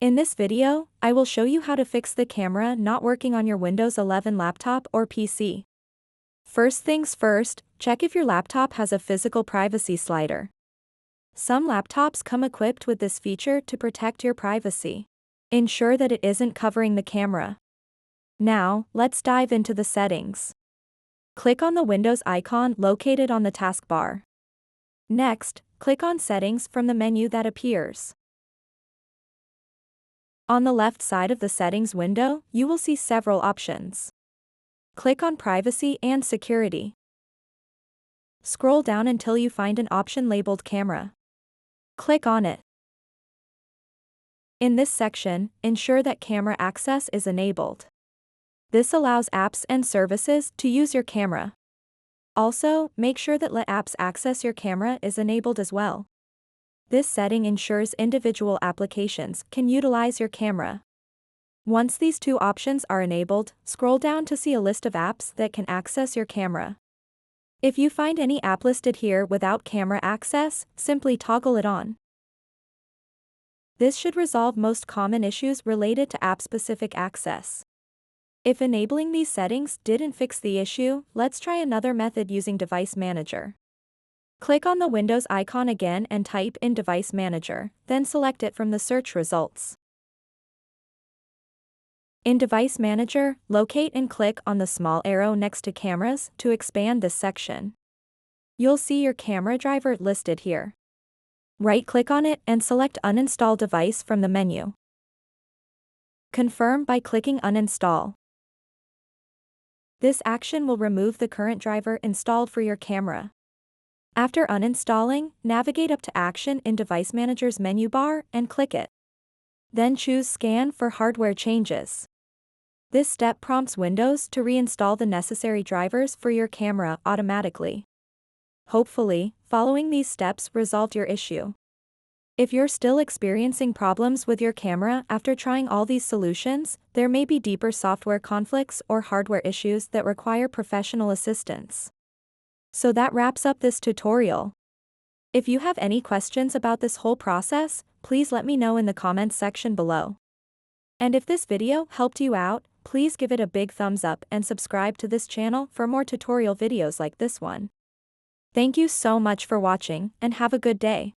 In this video, I will show you how to fix the camera not working on your Windows 11 laptop or PC. First things first, check if your laptop has a physical privacy slider. Some laptops come equipped with this feature to protect your privacy. Ensure that it isn't covering the camera. Now, let's dive into the settings. Click on the Windows icon located on the taskbar. Next, click on Settings from the menu that appears. On the left side of the settings window, you will see several options. Click on Privacy and Security. Scroll down until you find an option labeled Camera. Click on it. In this section, ensure that camera access is enabled. This allows apps and services to use your camera. Also, make sure that Let Apps Access Your Camera is enabled as well. This setting ensures individual applications can utilize your camera. Once these two options are enabled, scroll down to see a list of apps that can access your camera. If you find any app listed here without camera access, simply toggle it on. This should resolve most common issues related to app-specific access. If enabling these settings didn't fix the issue, let's try another method using Device Manager. Click on the Windows icon again and type in Device Manager, then select it from the search results. In Device Manager, locate and click on the small arrow next to Cameras to expand this section. You'll see your camera driver listed here. Right-click on it and select Uninstall Device from the menu. Confirm by clicking Uninstall. This action will remove the current driver installed for your camera. After uninstalling, navigate up to Action in Device Manager's menu bar and click it. Then choose Scan for hardware changes. This step prompts Windows to reinstall the necessary drivers for your camera automatically. Hopefully, following these steps resolved your issue. If you're still experiencing problems with your camera after trying all these solutions, there may be deeper software conflicts or hardware issues that require professional assistance. So that wraps up this tutorial. If you have any questions about this whole process, please let me know in the comments section below. And if this video helped you out, please give it a big thumbs up and subscribe to this channel for more tutorial videos like this one. Thank you so much for watching and have a good day.